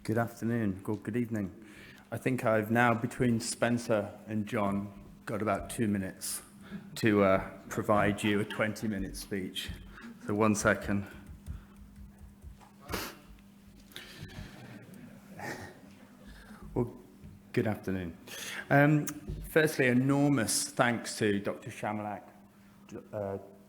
Good afternoon, good evening. I think I've now, between Spencer and John, got about 2 minutes to provide you a 20-minute speech. So 1 second. Well, good afternoon. Firstly, enormous thanks to Dr. Shamalak,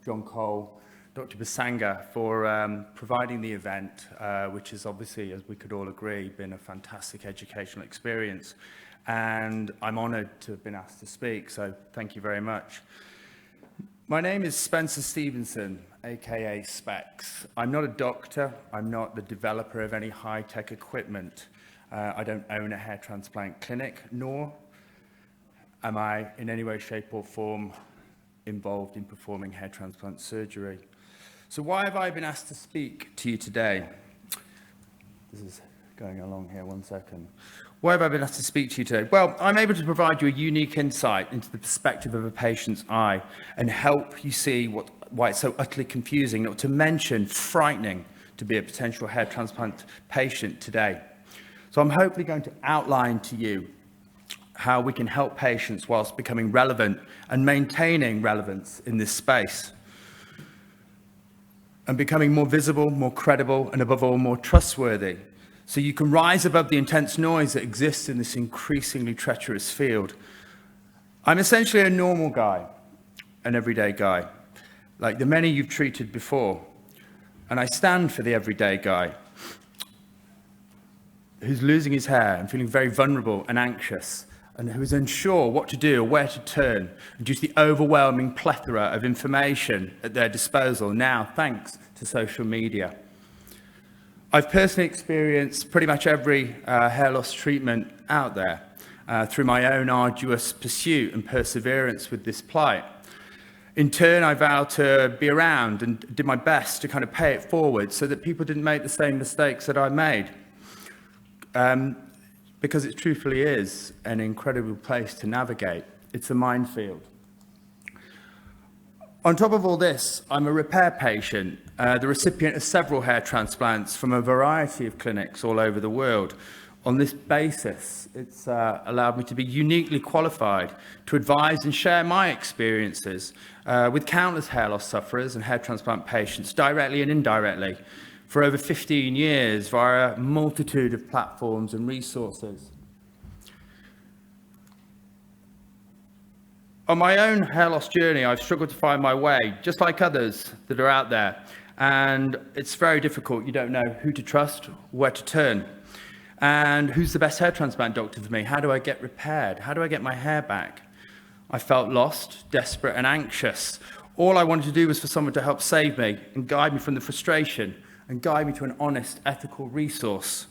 John Cole, Dr. Basanga for providing the event, which is obviously, as we could all agree, been a fantastic educational experience. And I'm honoured to have been asked to speak, so thank you very much. My name is Spencer Stevenson, aka Spex. I'm not a doctor, I'm not the developer of any high-tech equipment. I don't own a hair transplant clinic, nor am I in any way, shape or form involved in performing hair transplant surgery. So why have I been asked to speak to you today? This is going along here, 1 second. Why have I been asked to speak to you today? Well, I'm able to provide you a unique insight into the perspective of a patient's eye and help you see why it's so utterly confusing, not to mention frightening, to be a potential hair transplant patient today. So I'm hopefully going to outline to you how we can help patients whilst becoming relevant and maintaining relevance in this space, and becoming more visible, more credible, and above all, more trustworthy. So you can rise above the intense noise that exists in this increasingly treacherous field. I'm essentially a normal guy, an everyday guy, like the many you've treated before. And I stand for the everyday guy who's losing his hair and feeling very vulnerable and anxious, and who is unsure what to do or where to turn due to the overwhelming plethora of information at their disposal now, thanks to social media. I've personally experienced pretty much every hair loss treatment out there through my own arduous pursuit and perseverance with this plight. In turn, I vowed to be around and did my best to kind of pay it forward so that people didn't make the same mistakes that I made. Because it truthfully is an incredible place to navigate. It's a minefield. On top of all this, I'm a repair patient, the recipient of several hair transplants from a variety of clinics all over the world. On this basis, it's allowed me to be uniquely qualified to advise and share my experiences with countless hair loss sufferers and hair transplant patients, directly and indirectly, for over 15 years via a multitude of platforms and resources. On my own hair loss journey, I've struggled to find my way, just like others that are out there. And it's very difficult. You don't know who to trust, where to turn. And who's the best hair transplant doctor for me? How do I get repaired? How do I get my hair back? I felt lost, desperate, and anxious. All I wanted to do was for someone to help save me and guide me from the frustration and guide me to an honest, ethical resource.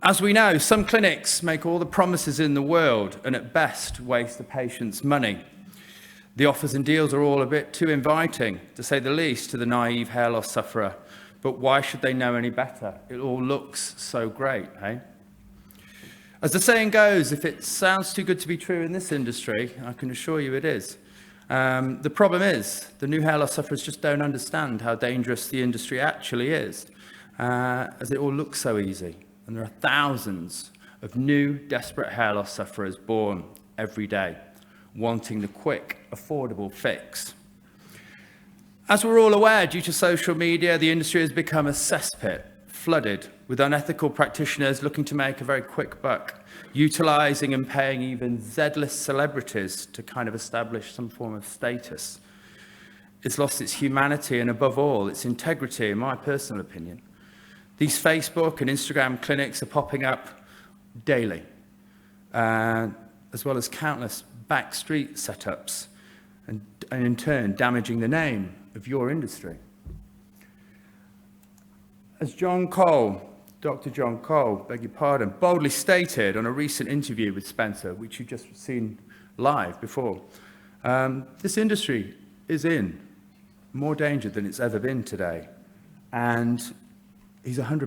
As we know, some clinics make all the promises in the world and at best waste the patient's money. The offers and deals are all a bit too inviting, to say the least, to the naive hair loss sufferer. But why should they know any better? It all looks so great, eh? As the saying goes, if it sounds too good to be true in this industry, I can assure you it is. The problem is, the new hair loss sufferers just don't understand how dangerous the industry actually is, as it all looks so easy. And there are thousands of new, desperate hair loss sufferers born every day, wanting the quick, affordable fix. As we're all aware, due to social media, the industry has become a cesspit, flooded with unethical practitioners looking to make a very quick buck, utilizing and paying even Z-list celebrities to kind of establish some form of status. It's lost its humanity and, above all, its integrity, in my personal opinion. These Facebook and Instagram clinics are popping up daily, as well as countless backstreet setups, and in turn damaging the name of your industry. As John Cole, Dr. John Cole, beg your pardon, boldly stated on a recent interview with Spencer, which you've just seen live before, this industry is in more danger than it's ever been today. And he's 100%